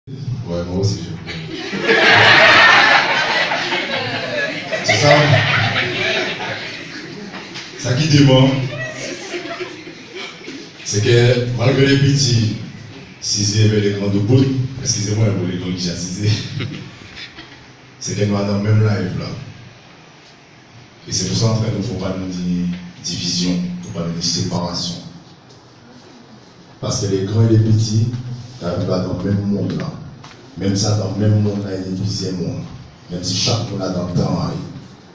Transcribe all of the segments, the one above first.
Ouais, moi aussi j'aime bien. C'est ça. Ça qui demande, c'est que malgré les petits, si avec les grands de boule, excusez-moi pour les grands qui j'ai assisé, c'est que nous avons dans le même live là. Et c'est pour ça qu'il ne faut pas nous dire division, il ne faut pas nous dire séparation. Parce que les grands et les petits, ils vivent dans le même monde là. Même ça, dans le même monde là, il y a des deuxième monde. Même si chaque monde a dans le temps,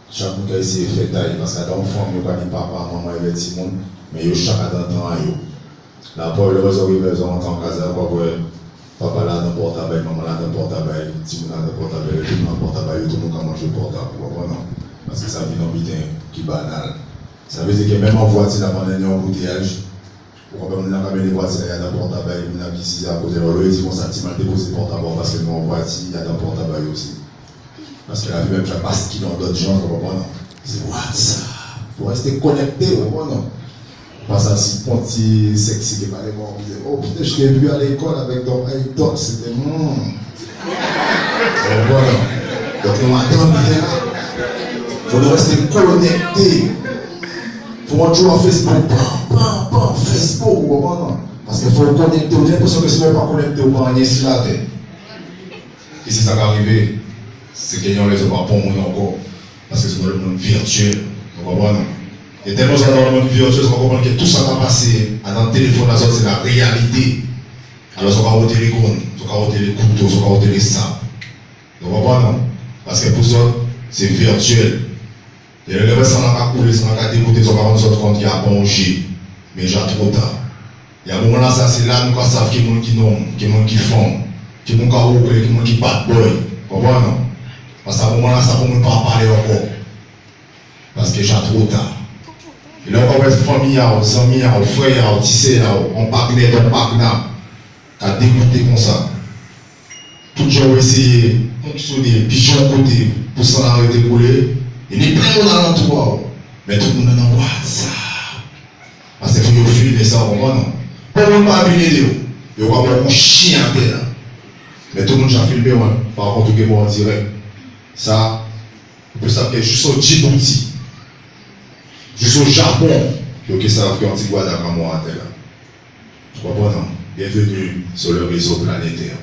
chaque monde a essayé de faire taille. Parce que dans le fond, il n'y a pas de papa, maman et petit monde, mais il y a chaque dans le temps. La pauvre, le réseau, il en tant que ça, papa là dans le portable, maman là dans le portable, petit monde là dans le portable, tout le monde dans le portable, tout le monde a mangé le portable. Parce que ça vit dans le bidin qui est banal. Ça veut dire que même en voiture, avant d'aller en embouteillage, on va pas les voitures, il y a dans le portable, il y a qui à côté de l'eau, ils vont s'attimer déposer le portable parce que dans la voiture, il y a dans le portable aussi. Parce que la vie même, j'ai pas ce qu'il y a d'autres gens, on va pas. C'est WhatsApp. Il faut rester connecté, on va pas. Pas ça, si petit sexy qui parlait, on disait, oh putain, je l'ai vu à l'école avec ton iTalk, c'était Donc, on attend bien. Il faut rester connecté. Il faut toujours en Facebook. Facebook, parce qu'il faut connecter. On a l'impression que si on ne pas connecté, on ne va pas rien sur la terre. Et c'est ça qui est arrivé. C'est qu'il y a les gens pas pour moi encore. Parce que c'est dans le monde virtuel. Vous comprenez? Il y a tellement dans le monde virtuel, on comprend que tout ça va passer. Dans le téléphone, c'est la réalité. Alors, on va ôter les cônes, on va ôter les couteaux, on va ôter les sables. Vous comprenez? Parce que pour ça, c'est virtuel. Et le reste, on a coulé, on a dégoûté, on va se rendre compte qu'il y a un bon jet. Mais déjà trop tard. Il y a un moment là, ça c'est là, nous savons qu'il y a des gens qui nomment, qu'il y a des gens qui font, qu'il y a des gens qui qu'il y a des gens qui battent boy. Vous comprenez? Parce qu'à un moment là, ça ne peut pas parler encore. Parce que déjà trop tard. Et là, on va être famille, amis, frères, tissés, on partenaire, on partenaire, qui a dégoûté comme ça. Tout le gens ont essayé, fonctionner, pigeon côté, pour s'en arrêter de couler. Il est plein de l'entour. Mais tout le monde est dans WhatsApp. Parce qu'il faut filmer ça, on va non. Pour ne pas venir, il y a un chien à terre. Mais tout le monde a filmé, par contre, tout le monde en direct. Ça, vous savez que juste au Djibouti, juste au Japon, il y a ça qui est Antigua d'Akamoa à terre. Je comprends, non? Bienvenue sur le réseau planétaire.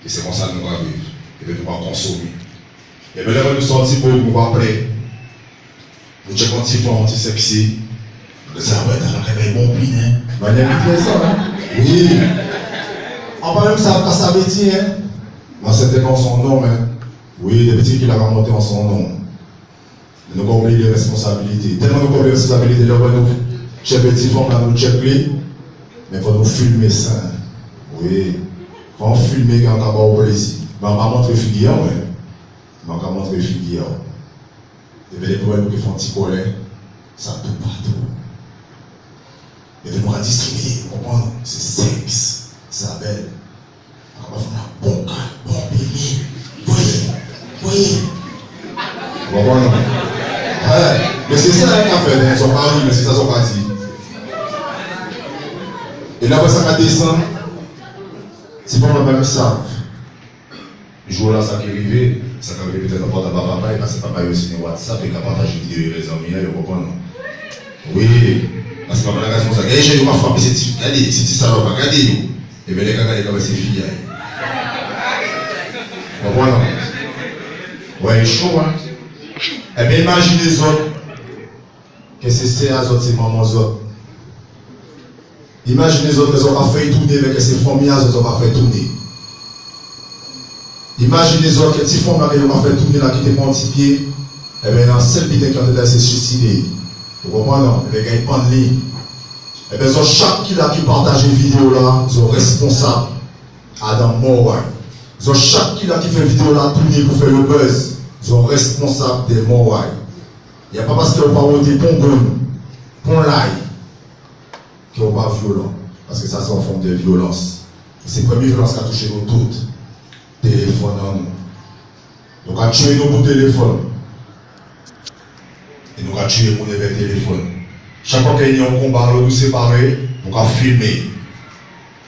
Et c'est comme ça que nous allons vivre. Et que nous allons consommer. Et bien là, nous sortir pour nous rappeler. Nous checkons un petit peu, un petit sexy. Ça va être un réveil bon pin, hein. On a ça, hein. Oui. On va même ça, ça veut dire, hein. Moi, c'était dans son nom, hein. Oui, des petits qui l'ont remonté en son nom. Nous avons oublié les responsabilités. Tellement nous avons oublié les responsabilités, là, nous, chez petit femme, là, nous checker. Mais il faut nous filmer ça. Oui. Il faut filmer quand on a au plaisir. Mais on va montrer figure, ouais. On va montrer figure. Et bien, les nouvelles qui font un petit collet, ça tout partout. Et puis, on va distribuer, vous comprenez? C'est sexe, c'est belle. On va faire un bon cas, bon bébé. Voyez. Vous comprenez? Ouais. Mais c'est ça qu'on a fait, ils sont pas mais c'est ça qu'ils ont pas dit. Et là, ça va descendre. C'est pas le même savent. Le jour là, ça qui est arrivé, ça qui est arrivé peut-être à papa, parce que papa a aussi un WhatsApp et qu'il a partagé les amis, vous comprenez? Oui. Parce que la raison, c'est que j'ai ma femme, c'est ça, va pas regarder. Et bien, les gars, regardez ses filles. Vous comprenez? Ouais, il est chaud, hein? Eh bien, imaginez les autres. Que c'est à autres, c'est maman autres. Imaginez les autres, ils ont fait tourner avec ces familles, ils ont fait tourner. Imaginez les autres, que ces familles, ils ont fait tourner, là, qui étaient mon petit pied. Eh bien, dans celle qui ont s'est suicidé. Vous comprenez? Les gars, ils prennent ligne. Et bien, chaque qui partage une vidéo là, ils sont responsables. Adam Mowai. Ils ont chaque qui fait une vidéo là, tourner pour faire le buzz. Ils sont responsables des Mowai. Il n'y a pas parce qu'ils n'ont pas voté pour un l'ail, qu'ils n'ont pas violent. Parce que ça, c'est en forme de violence. C'est la première violence qui a touché nous toutes. Téléphone en nous. Donc, on a tué nos bouts de téléphone. Et nous avons tué pour le téléphone. Chaque fois qu'il y a un combat, nous séparer, nous avons filmé.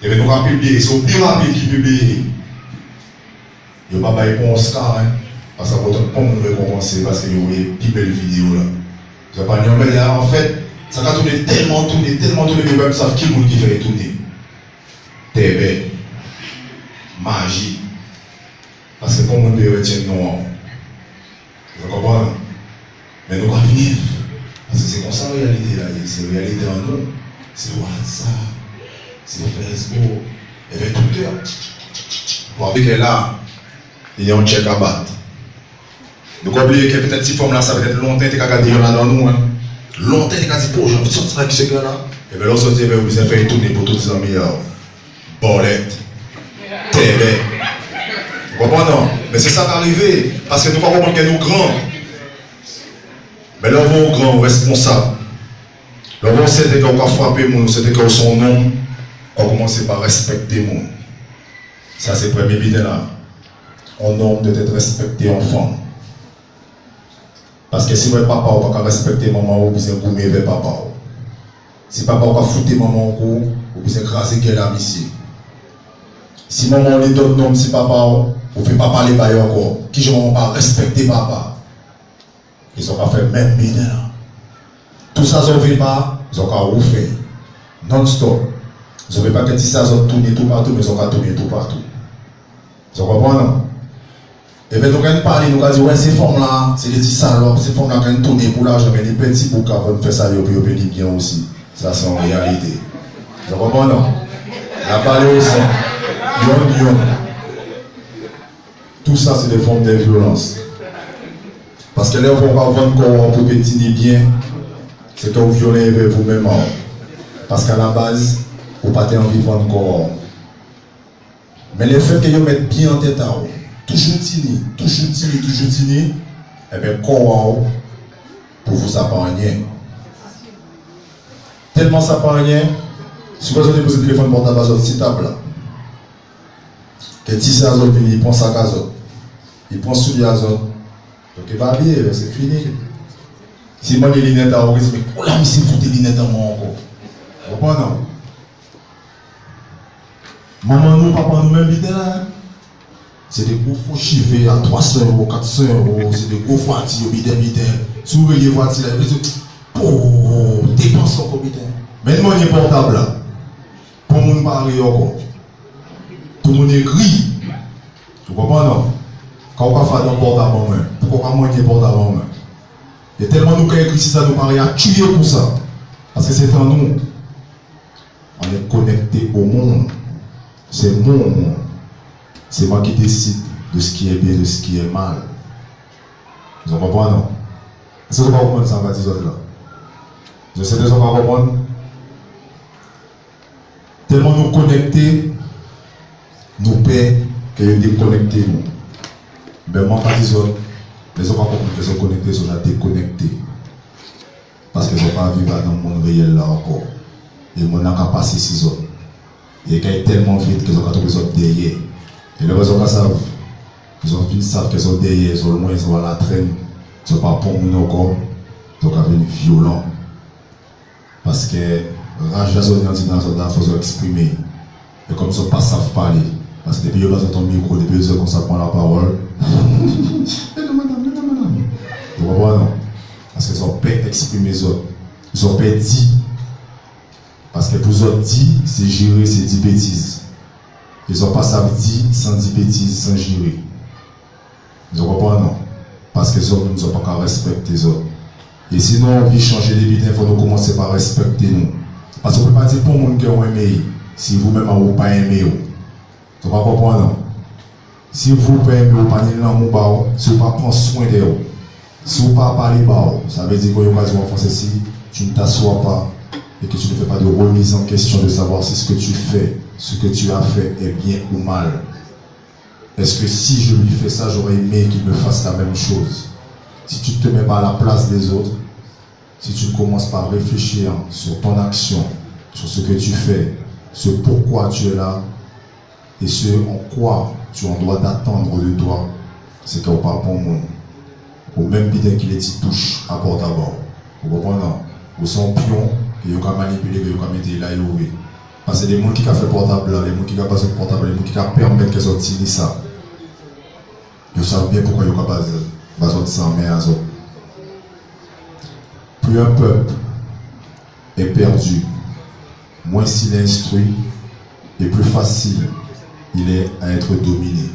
Et bien nous avons publié. C'est au plus rapide qui publie. Il n'y a pas de réponse car, hein, parce que quand on veut commencer, parce que vous voyez une belle vidéo là. Vous avez pas mais là, en fait, ça va tourner tellement, que même savent qui qui fait tourner. TV, magie. Parce que comme on peut retenir non. Vous comprenez? Mais nous allons vivre. Parce que c'est comme ça la réalité là. C'est la réalité en nous. C'est WhatsApp, c'est Facebook, et bien Twitter. Pour avec là, il y a un check à battre. Donc oubliez que peut-être cette forme là, ça va être longtemps que regardé là dans nous. Hein. Longtemps que dit pour je vais sortir avec ce gars là. Et bien là, sortir, vous avez fait tourner pour tous les amis. Bolette, TV. Vous comprenez? Mais c'est ça qui est arrivé. Parce que nous ne pouvons pas comprendre que nous grands. Mais là, on va grand, responsable. Là, on sait qu'on va frapper nous, c'est que son nom, on commence par respecter nous. Ça, c'est le premier bidon là. On nomme d'être respecté enfant. Parce que si votre papa n'a pas respecté maman, vous avez gourmé vers papa. Si papa n'a pas foutu maman, vous avez écrasé qu'elle a ici. Si maman les donne nom, si papa, vous ne faites pas parler par encore. Qui ne pas respecter papa. Ils n'ont pas fait même bidon là. Tout ça, ils ont fait pas, ils ont refait. Non-stop. Ils n'ont pas que ça, ils ont tourné tout partout, mais ils ont tourné tout partout. Vous comprenez? Et bien, nous allons parler, nous allons dire, ouais, ces formes-là, c'est des petits salopes, ces formes-là, quand ils tournent pour l'argent, mais les petits boucs avant de faire ça, ils ont béni bien aussi. Ça, c'est en réalité. Vous comprenez? La parole aussi. Yon. Tout ça, c'est des formes de violence. Parce que là, on va vendre corps pour petit ni bien, c'est que vous violez vous-même. Parce qu'à la base, vous n'avez pas envie de vendre corps. Mais le fait que vous mettez bien en tête, toujours tini, et bien, corps, pour vous, ça ne pas rien. Tellement ça ne pas rien, si vous avez posé le téléphone portable à votre site table, que si c'est azote, il prend sac azote, il prend soulier azote, donc il va bien, c'est fini. Si moi les lunettes à ouvrir, mais oh là, mais c'est foutu les lunettes à moi encore. Vous comprenez? Maman, nous, papa, nous, même vite là. C'est des gros faux chivés à 300 €, 400 €, c'est des gros voitures, vite. Si vous voyez les voitures là, oh, dépense encore vite. Mais nous, on est portable là. Pour nous parler encore. Tout le monde est gris. Vous comprenez? Quand on va faire un portable en main, pourquoi on va manger portable en main? Il y a tellement nous qui écrit ça, nous paraît à tuer pour ça. Parce que c'est en nous. On est connecté au monde. C'est mon monde. C'est moi qui décide de ce qui est bien, de ce qui est mal. Vous comprenez, non? Est-ce que vous comprenez ça, on va dire là? Je sais que vous comprenez. Tellement nous connectés, nous paix, que nous déconnectés. Mais moi, pas dire les hommes qui sont connectés sont déconnectés. Parce qu'ils n'ont pas vécu dans le monde réel là encore. Et le monde n'a pas passé 6 autres. Et il y a tellement vite qu'ils ont trouvé les autres derrière. Et les gens savent, ils ont fini savent qu'ils sont derrière, ils ont le moins, ils sont à la traîne, ils ne sont pas pour nous encore, ils sont violents. Parce que rage de la zone il faut exprimer. Et comme ils ne pas savent parler, parce que depuis qu'ils ont ton micro, depuis qu'ils ont prend la parole, vous comprenez? Parce qu'ils ont pas exprimé les autres. Ils ont pas dit. Parce que pour les autres dit, c'est gérer, c'est 10 bêtises. Ils n'ont pas ça dit sans 10 bêtises, sans gérer. Vous comprenez? Non? Parce que les autres ne sont pas qu'à respecter les autres. Et sinon, on veut changer les vies, il faut nous commencer par respecter nous. Parce qu'on ne peut pas dire pour le monde qui a aimé, si vous-même vous n'avez pas aimé. Vous comprenez? Non? Si vous ne pouvez pas aimer, vous ne pouvez pas aimer, si vous ne prendre soin de vous, si vous ne pouvez pas parler, ça veut dire que en français, si tu ne t'assois pas et que tu ne fais pas de remise en question de savoir si ce que tu fais, ce que tu as fait est bien ou mal. Est-ce que si je lui fais ça, j'aurais aimé qu'il me fasse la même chose? Si tu ne te mets pas à la place des autres, si tu ne commences pas à réfléchir sur ton action, sur ce que tu fais, sur pourquoi tu es là, et ce en quoi tu en dois d'attendre de toi, c'est qu'on parle pour moi. Au même bidon qu'il est dit touche à bord d'abord. Vous comprenez? Vous sont pions, et vous pouvez manipuler, et vous pouvez mettre là et ouvrir. Parce que les gens qui ont fait portable là, les gens qui ont passé le portable, les gens qui ont permis qu'ils sortent ça. Ils savent bien pourquoi ils ont pas besoin de s'en mettre à eux. Plus un peuple est perdu, moins s'il est instruit, et plus facile il est à être dominé.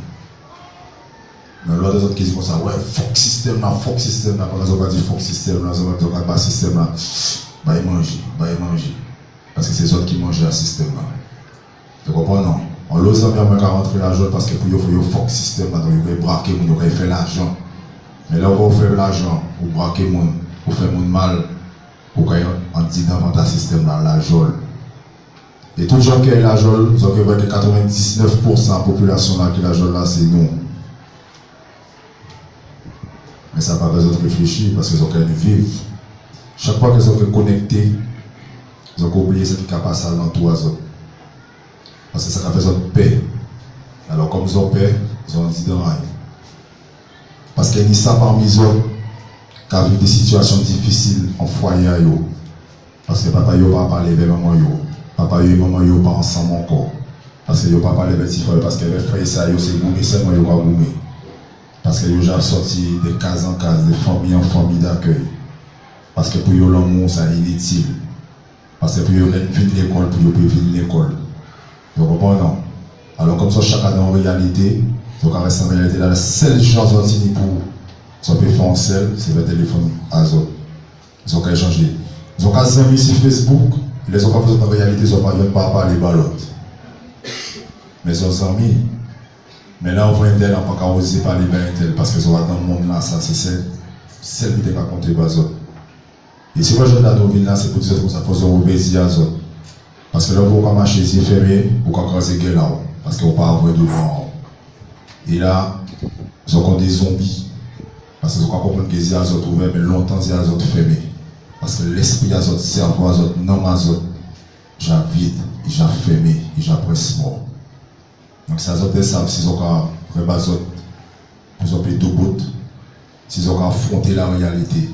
Mais l'autre des autres qui disent comme ça, ouais, fuck système là, quand ils ont dit fuck système là, ils ont dit pas système là, bah ils mangent. Parce que c'est les autres qui mangent le système là. Tu comprends non? On l'ose bien qu'à rentrer l'argent parce que pour eux, il faut fuck système là, donc ils veulent braquer, ils veulent faire l'argent. Mais là, on va faire l'argent, ou braquer les gens, ou faire les gens mal, ou quand on dit dans le système là, la jole. Et tout le gens qui a la jole, ils ont que 99% de la population là qui a la jole là, c'est nous. Mais ça n'a pas besoin de réfléchir parce qu'ils ont qu'à vivre. Chaque fois qu'ils sont connectés, ils ont oublié ce qui a passé dans tout autres. Parce que ça a besoin de paix. Alors comme ils ont paix, ils ont dit de rien. Parce qu'il y a ça parmi eux qui a vu des situations difficiles en foyer. Parce que papa yo pas parlé avec maman yo. Papa yo et maman yo pas ensemble encore. Parce que yo pas parlé avec petit frère. Parce que les frères ça yo c'est goumé seulement yo pas goumé. Parce que yo déjà sorti de case en case, de famille en famille d'accueil. Parce que pour yo l'amour ça est inutile. Parce que pour yo venir l'école, pour yo venir l'école. Vous comprenez non? Alors comme ça chaque année en réalité, donc en restant en réalité la seule chose pour ça peut faire en seul, c'est le téléphone à eux. Ils ont qu'à échanger. Ils ont qu'à s'amuser sur Facebook, les ont pas besoin de réalité, ils n'ont pas parler de l'autre. Mais ils ont amis. Mais là on voit un tel, on n'a pas osé parler de tel parce que dans le monde là, ça c'est celle qui n'est pas compté par eux. Et si moi je dans nos villes là, c'est pour dire que ça pose un obéissance à eux. Parce que là vous pouvez marcher les yeux fermés, vous pouvez croiser les là, parce que vous ne pouvez pas avoir de devant. Et là, ils ont des zombies. Parce qu'ils ont compris que les autres ouverts, mais longtemps les autres fermés. Parce que l'esprit des autres, le cerveau des autres, non des autres, j'ai vide, j'ai fermé, j'ai presque mort. Donc si les autres savent, s'ils ont fait les autres, ils ont fait tout bout, s'ils ont affronté la réalité.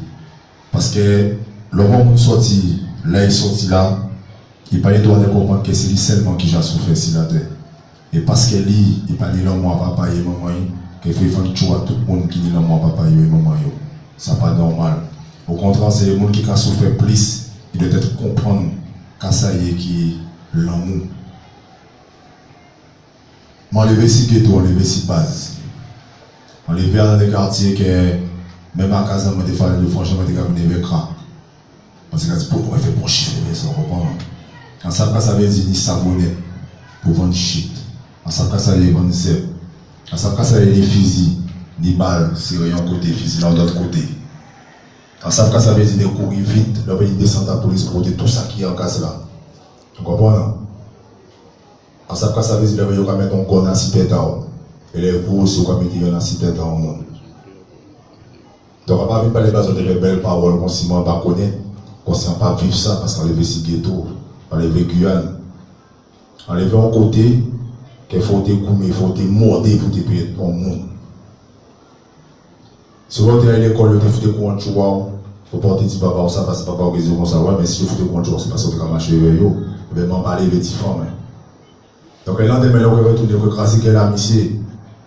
Parce que le moment où ils sont sortis, là ils sont sortis là, il pas droit de comprendre que c'est lui seulement qui a souffert si la terre. Et parce que lui, il pas dit non moi papa et maman, qu'il fait faire choix tout le monde qui dit non moi papa et maman. Ça n'est pas normal. Au contraire, c'est les gens qui ont souffert plus, ils doivent être comprendre qu'à ça y est qui est l'amour. Moi, on levé si ghetto, on levé si base. On levé dans des quartiers que même à Casa, on a des fois, franchement, on a des crack. Parce que pourquoi on fait bon chiffre, ça, on comprend. En ça, ça veut dire ni savonnet pour vendre shit. En ça, ça veut dire vendre zèbre. En ça, ça veut dire ni fusil, ni balle, c'est rien côté, fusil de l'autre côté. En ça, ça veut dire de courir vite, là, il descend à la police pour tout ça qui est en casse là. Tu comprends, non? En ça, ça veut dire qu'il va mettre un gun dans la cité d'or. Et les vous aussi, vous mettre dans la cité d'or au monde. Donc, on va pas parler de belles paroles, qu'on s'y met pas connaître, qu'on s'y pas vivre ça, parce qu'on lève si ghetto, on lève Guyane. On lève un côté, qu'il faut te coumer, il faut te morder pour te payer ton monde. Si vous êtes à l'école, vous faites quoi en choix, vous portez petit papa, ça passe papa au réseau comme ça, ouais, mais si vous faites quoi en choix, c'est parce que vous avez marché avec eux, vous allez m'en parler avec les femmes. Donc, le lendemain, vous retournez, vous écrasez qu'elle a, monsieur.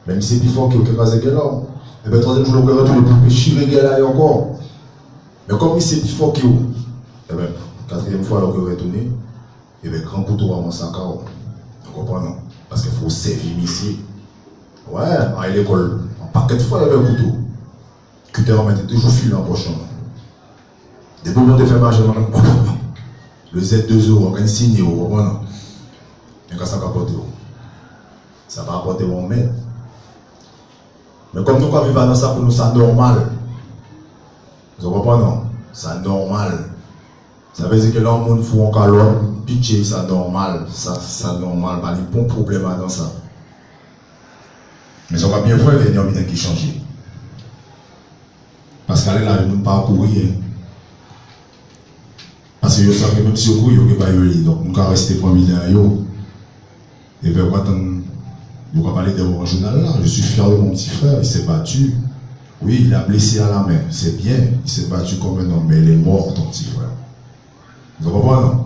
Même si c'est plus fort que vous écrasez qu'elle a. Et bien, troisième jour, vous retournez pour chirer qu'elle a encore. Mais comme c'est plus fort que vous, et bien, quatrième fois, vous retournez, et bien, grand couteau va mon sac à vous. Vous comprenez? Parce qu'il faut servir ici. Ouais, à l'école, un paquet de fois, il y avait un couteau. Cutter en mettait toujours fil en poche. Des moments de faire marcher, le Z2O, on va signer, vous comprenez? Mais quand ça va apporter, ça va apporter mon maître. Mais comme nous vivons dans ça, pour nous, c'est normal. Vous comprenez? C'est normal. Ça veut dire que là, on fout en calor, pitcher, c'est normal. Ça, c'est normal. Pas de bon problème dans ça. Mais on va bien voir qu'il y a des qui changent. Parce qu'elle est là, elle ne peut pas courir. Parce que vous savez, même si vous courez, vous ne pouvez pas y aller. Donc, nous allons rester familiers. Et puis, vous pouvez parler de mon journal là. Je suis fier de mon petit frère, il s'est battu. Oui, il a blessé à la main, c'est bien. Il s'est battu comme un homme, mais il est mort, ton petit frère. Vous comprenez, non?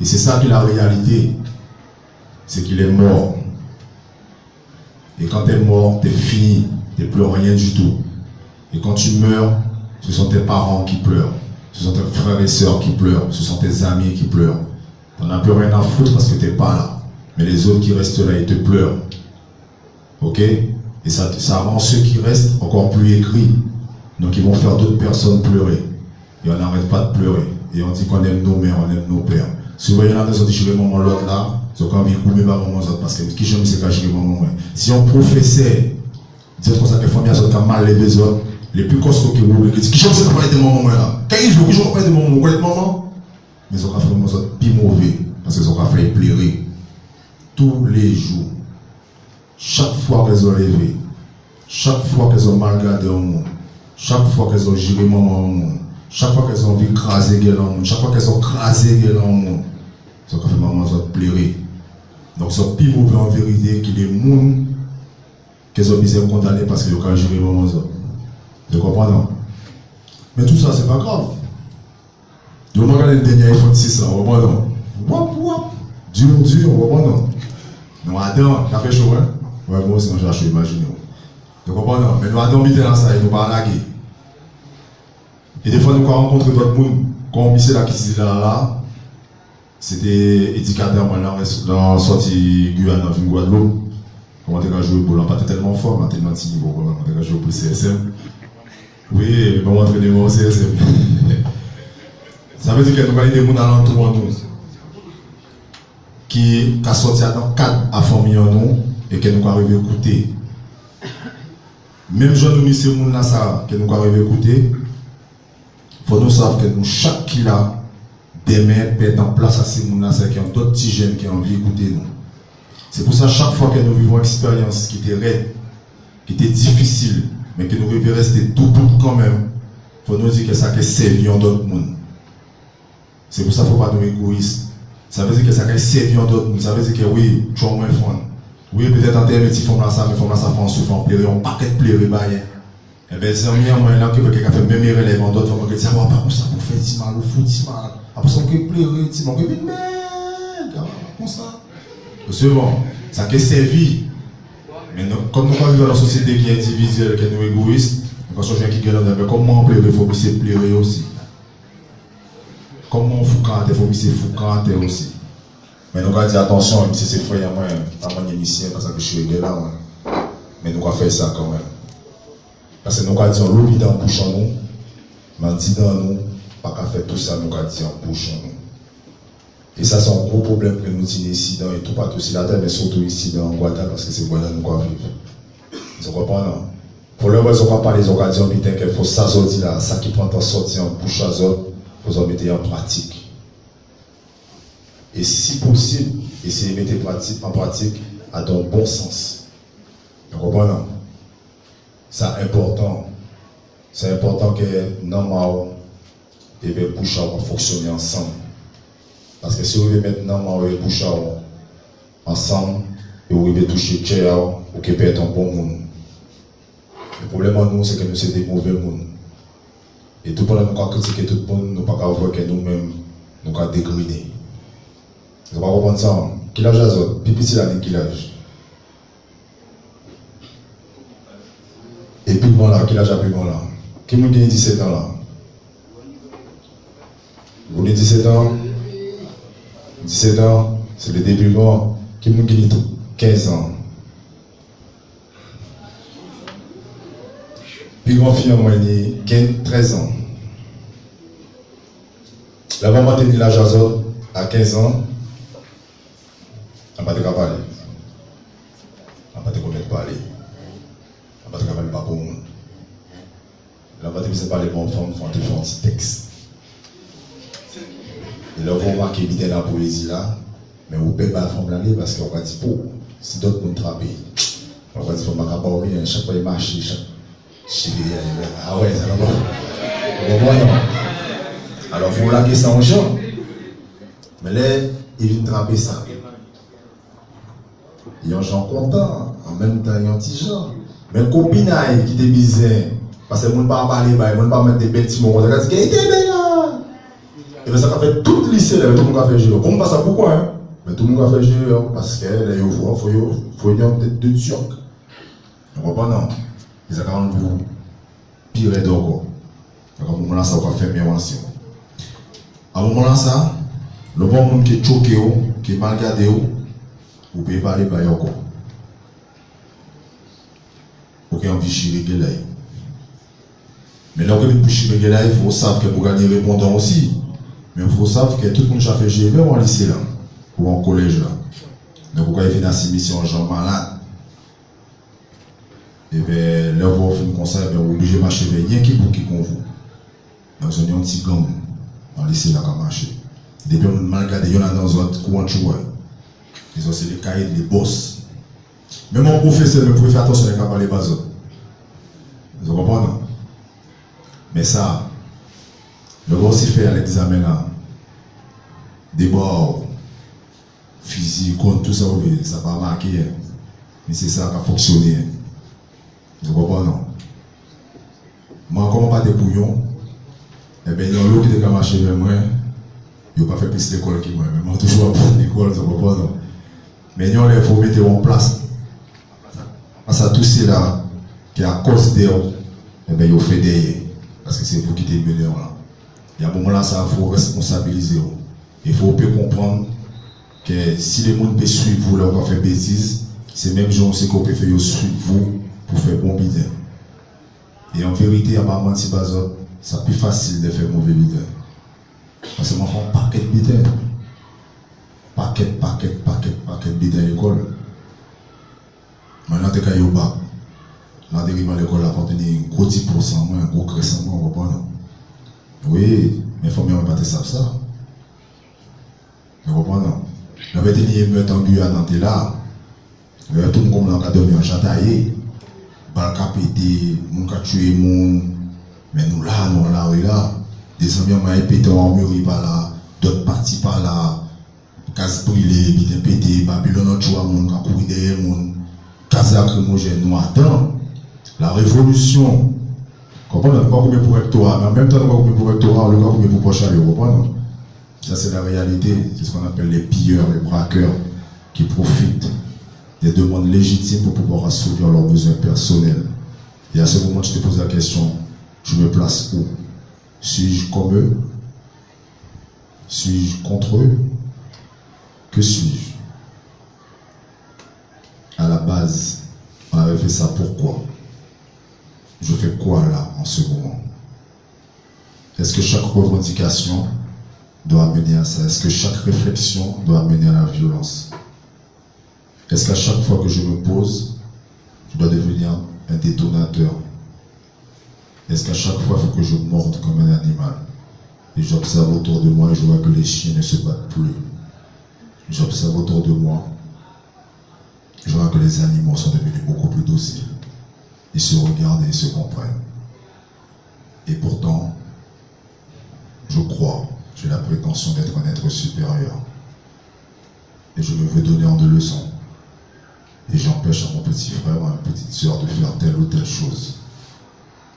Et c'est ça qui est la réalité. C'est qu'il est mort. Et quand tu es mort, tu es fini. Tu n'es plus rien du tout. Et quand tu meurs, ce sont tes parents qui pleurent. Ce sont tes frères et sœurs qui pleurent. Ce sont tes amis qui pleurent. Tu n'en as plus rien à foutre parce que tu n'es pas là. Mais les autres qui restent là, ils te pleurent. Ok? Et ça rend ceux qui restent encore plus aigris. Donc ils vont faire d'autres personnes pleurer. Et on n'arrête pas de pleurer. Et on dit qu'on aime nos mères, on aime nos pères. Si vous voyez là, nous avons dit maman l'autre là, c'est quand même couper ma maman parce que qui j'aime c'est cacher maman. Si on professait, dire comme ça que famille a quand mal les autres, les plus costauds qui vous qui j'aime c'est parler de maman là. Quand ils jouent parler de maman, vous connaissez maman? Mais ils ont fait maman plus mauvais parce qu'ils ont fait pleurer tous les jours. Chaque fois qu'elles ont levé, chaque fois qu'elles ont mal gardé au monde, chaque fois qu'elles ont géré maman au monde, chaque fois qu'elles ont envie de craser gueule au monde, chaque fois qu'elles ont crasé gueule au monde, ça fait maman ça pleurer. Donc c'est plus mauvais en vérité qu'il y ait des gens qu'elles ont besoin de condamner parce qu'ils ont géré maman ça. Vous comprenez? Mais tout ça c'est pas grave. Je vais regarder le dernier iPhone 6 là, vous comprenez? Wap wap, dur, vous comprenez? Nous Adam, il a fait chaud, hein? Ouais, moi aussi, j'ai chaud, imaginez. Vous comprenez? Mais nous Adam, il est dans ça, il nous pas laguer. Et des fois, nous avons rencontré d'autres monde, quand on pissait là, qui s'est là, c'était éducateur, maintenant, dans sortie Guyane, dans une Guadeloupe. Comment tu as joué pour pas tellement fort, mais tellement petit niveau, comment tu as joué pour CSM. Oui, comment entraîner au CSM. Ça veut dire que nous avons des gens alentour de nous qui a sorti dans 4 à famille en nous et que nous avons arrivé à écouter. Même si nous sommes ces gens que nous avons arrivé à écouter, il faut nous savoir que nous, chaque qui là, demain, peut être en place à ces gens qui ont d'autres petits jeunes qui ont envie d'écouter nous. C'est pour ça, chaque fois que nous vivons une expérience qui était raide, qui était difficile, mais que nous devons rester tout bout quand même, il faut nous dire que ça a servi en d'autres mondes. C'est pour ça qu'il ne faut pas nous égoïstes. Ça veut dire que ça a servi en d'autres mondes. Ça veut dire que oui, tu as moins fun. Oui, peut-être en termes de petits formes là, ça, mais formes là, ça fait en souffrant, pleurer, on paquet de pleurer, bah, eh bien, c'est un moyen là que quelqu'un fait même relève en d'autres formes, qui dit, ah, pas comme ça, pour faire du mal, ou foutre du mal. Après ça, on peut pleurer, du mal, on peut dire, merde, comme ça. C'est bon, ça a servi. Mais comme nous vivons dans une société qui est individuelle, qui est égoïste, quand on vient qui gagne, comment on pleurer, il faut pleurer aussi. Comment on foucante, il faut foucante aussi. Mais nous avons dit attention, même si c'est frère, moi, à mon émission, parce que je suis là, mais nous avons fait ça quand même. Parce que nous avons dit on l'oublie dans la bouche en nous, mais on dit dans nous, pas qu'à faire tout ça, nous avons dit en bouche en nous. Et ça, c'est un gros problème que nous disons ici, et tout partout sur la terre, mais surtout ici dans Guadeloupe, parce que c'est Guadeloupe nous avons vivre. Vous comprenez? Pour le moment, ils n'ont pas parlé, ils ont dit qu'il faut ça sortir là, ça qui prend en sortir en bouche à zone, il faut mettre en pratique. Et si possible, essayer de mettre en pratique à dans bon sens. Vous comprenez? C'est important. C'est important que nous et les bouches à fonctionner ensemble. Parce que si vous voulez mettre nous et les bouches ensemble, et vous voulez toucher Tchéa, vous pouvez être un bon monde. Le problème en nous, c'est que nous sommes des mauvais mondes. Et tout pendant que nous critiquons tout le monde, nous ne pouvons pas voir que nous-mêmes, nous avons dégradé. Vous ne pouvez pas comprendre ça. Quel âge a ça? Pipi, c'est l'année, quel âge? Et puis bon là, quel âge a puis bon là? Qui m'a dit 17 ans là? Vous avez 17 ans? 17 ans, c'est le début bon. Qui m'a dit 15 ans? Puis grand fille, moi, il a 13 ans. La maman a tenu l'âge à 15 ans. On ne peut pas parler. On ne peut pas parler. On ne peut pas parler pour le monde. On ne peut pas parler pour une femme, il faut faire un petit texte. Et là, vous remarquez bien la poésie là, mais vous ne pouvez pas la femme là parce qu'on va dire, pour, si d'autres nous trappent, on va dire, il ne faut pas parler, chaque fois il marche, ah ouais, ça va pas. Alors, il faut laguer ça en gens. Mais là, il vient trapper ça. Il y a un gens content, en même temps, il y a un petit gens. Mais le copinage qui te bizarre, parce que les gens ne peuvent pas parler, les gens ne peuvent pas mettre des belles petits mots. Ils disent qu'il était belle là. Et bien ça a fait tout le lycée, tout le monde a fait jeu. Comment ça pourquoi hein? Mais tout le monde a fait jeu parce que là, il faut une tête de turc. Vous comprenez? C'est quand même vous pire d'encore. À un moment là, ça va faire bien aussi. À un moment là, ça, le bon monde qui est choqué, qui est mal gardé, vous pouvez parler par encore. Pour qu'il y ait un vichy réglé là. Mais là, vous pouvez là, il faut savoir que vous gagnez répondant aussi. Mais il faut savoir que tout le monde a fait GV ou en lycée là, ou en collège là. Donc vous avez fait une mission en gens malade. Et bien, là, vous avez fait un conseil, vous êtes obligé de marcher vers rien qui pour qui qu'on vous. Donc vous avez un petit gang dans le lycée là qui a marché. Depuis que vous mal regardé, il y en a dans votre courant de choix. Ils ont c'est les cahiers, les boss. Même mon professeur, vous pouvez faire attention à les bases. Vous comprenez? Mais ça, le gars aussi fait à l'examen là, débat, physique, tout ça, ça va pas marquer. Mais c'est ça qui a fonctionné. Vous comprenez? Moi, comme pas de bouillon, eh bien, il y a l'autre qui a marché vers moi, il n'a pas fait plus l'école que moi. Mais moi, toujours à l'école, vous comprenez? Mais il faut mettre en place. Parce que tout cela qui est à cause d'eux, eh bien, il fait derrière. Parce que c'est vous qui êtes meneur là. Il y a un moment là, ça il faut responsabiliser. Il faut comprendre que si les gens peuvent suivre vous là, on va faire bêtises, c'est même gens aussi qu'on peut faire suivre vous pour faire bon bidon. Et en vérité, à ma menti bazot, c'est plus facile de faire mauvais bidon. Parce que moi, je fais un paquet de bidon. Paquet de bidon à l'école. Maintenant, tu es au bac. Là, dérive à l'école, là, contenu un gros 10%, un gros crescent, on comprend, non? Oui, mais il faut bien pas ça. Vous comprenez, non? J'avais été émeute en Guyane, dans tes là. Tout le monde a dormi en chataillé. Balka pété, mon cas tué, mais nous là, oui, là. Des amis ont pété en mûri par là, d'autres partis par là. Casse brûlée, bien pété, Babylone, tu vois, mon cas couru derrière, mon cas lacrymogène, nous attend. La révolution, comprenez, pas combien pour rectorat, mais en même temps, pas combien pour rectorat, le gars combien pour poche à vous comprenez? Ça, c'est la réalité. C'est ce qu'on appelle les pilleurs, les braqueurs qui profitent des demandes légitimes pour pouvoir assouvir leurs besoins personnels. Et à ce moment, je te pose la question, je me place où? Suis-je comme eux? Suis-je contre eux? Que suis-je? À la base, on avait fait ça pourquoi? Je fais quoi là en ce moment? Est-ce que chaque revendication doit mener à ça? Est-ce que chaque réflexion doit mener à la violence? Est-ce qu'à chaque fois que je me pose, je dois devenir un détonateur? Est-ce qu'à chaque fois, il faut que je morde comme un animal? Et j'observe autour de moi et je vois que les chiens ne se battent plus. J'observe autour de moi, je vois que les animaux sont devenus beaucoup plus dociles. Ils se regardent et ils se comprennent. Et pourtant, je crois, j'ai la prétention d'être un être supérieur. Et je me veux donner en deux leçons. Et j'empêche à mon petit frère ou à ma petite soeur de faire telle ou telle chose.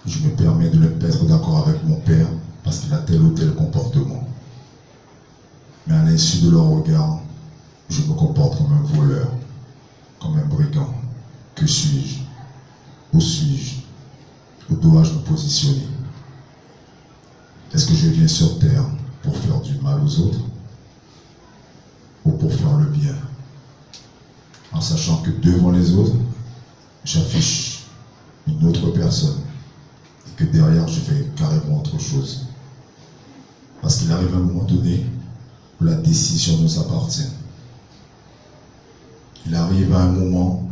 Je me permets de ne pas être d'accord avec mon père parce qu'il a tel ou tel comportement. Mais à l'insu de leur regard, je me comporte comme un voleur, comme un brigand. Que suis-je? Où suis-je? Où dois-je me positionner? Est-ce que je viens sur terre pour faire du mal aux autres ou pour faire le bien? En sachant que devant les autres, j'affiche une autre personne et que derrière, je fais carrément autre chose. Parce qu'il arrive un moment donné où la décision nous appartient. Il arrive à un moment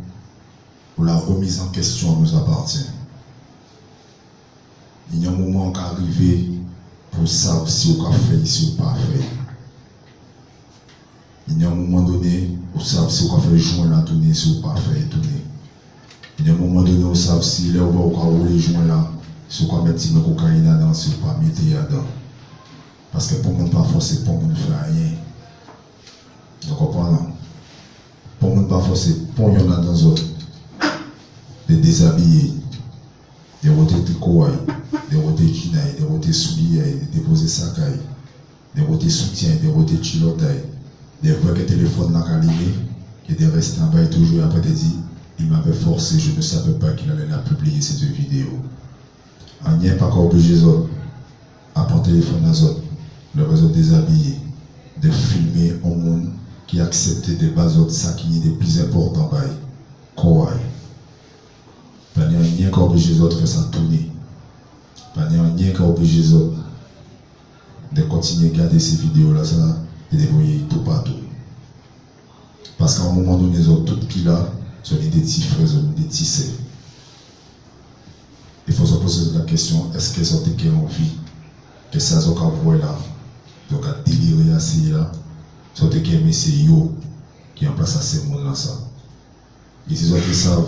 où la remise en question nous appartient. Il y a un moment qui arrive pour savoir si on a fait, si on n'a pas fait. Il y a un moment donné où on sait si on a fait joindre la tournée, si on n'a pas fait tourner. Il y a un moment donné où on sait si là on va rouler joindre là, si on a mettre de cocaïne dedans, si on n'a pas mettre dedans. Parce que pour moi, parfois, c'est pour moi ne faire rien. Vous comprenez? Pour moi, parfois, c'est pour nous dans les autres. Des déshabillés, des rotés de kouaï, des rotés de chinaï, des rotés souliers, des déposés sacaï, des rotés soutiens, des rotés chilotaï, des fois que le téléphone n'a qu'à allumer, et des restes en bas et toujours après te dire, Il m'avait forcé, je ne savais pas qu'il allait la publier cette vidéo. On n'y est pas encore obligé à prendre téléphone à autres, le réseau déshabillé, de filmer un monde qui acceptait des bases autres, ça qui est des plus importants, quoi. Pas n'y est encore obligé de faire ça tourner. Pas n'y est encore obligé de continuer à garder ces vidéos-là, ça, et de voyer tout partout. Parce qu'à un moment donné, les autres, tout qui là, sont des petits frères, des petits sœurs. Il faut se poser la question, est-ce qu'elles ont été envie que ça soit voix là, donc à délirer assez là, sont été aimé c'est yo qui en place à ces mondes là ça. Et si ils savent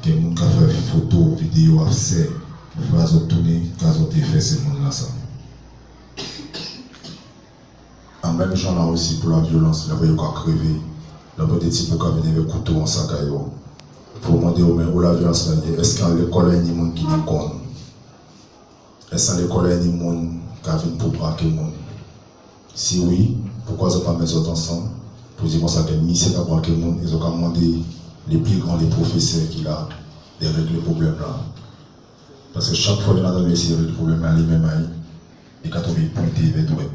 que les gens qui ont fait photo, vidéo, assez, ils vont tourner, ils ont fait ces mondes là ça. En même genre là aussi pour la violence, les voyous qui ont crevé, le petit pour qui venir avec couteau en sac à yo. Il faut demander où la violence là, est-ce qu'à l'école il y a des gens qui nous connaissent? Est-ce qu'à l'école il y a des gens qui viennent pour braquer les gens? Si oui, pourquoi ils ne pas mettre ça ensemble? Pour dire que la mission est à braquer les gens, ils ont demandé les plus grands, les professeurs qui ont de régler le problème là. Parce que chaque fois qu'il y a dans le problème là, les mêmes et quand on est pointé vers droite.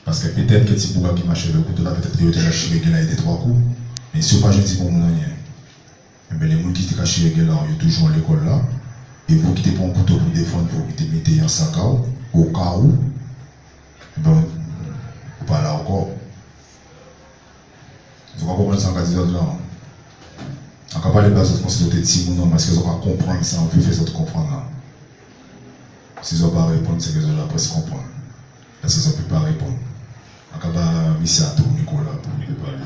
Parce que peut-être que si vous qui marche le couteau là, peut-être que vous avez chiré là et des 3 coups. Mais si vous ne dites pas que vous n'avez rien. Mais les gens qui sont cachés là, ils sont toujours à l'école là. Et vous qui prenez un couteau pour défendre, vous qui mettez un sac au cas où, vous ne pas là encore. Vous ne comprenez pas ça en là. On ne peut pas les bases de considérer des petits gens, parce qu'ils ont pas comprendre ça, on peut faire ça de comprendre là. Si ils n'ont pas répondre, c'est qu'ils ont la presse comprendre. Parce qu'ils ne peuvent pas répondre. On ne peut pas misser à tout Nicolas pour lui parler.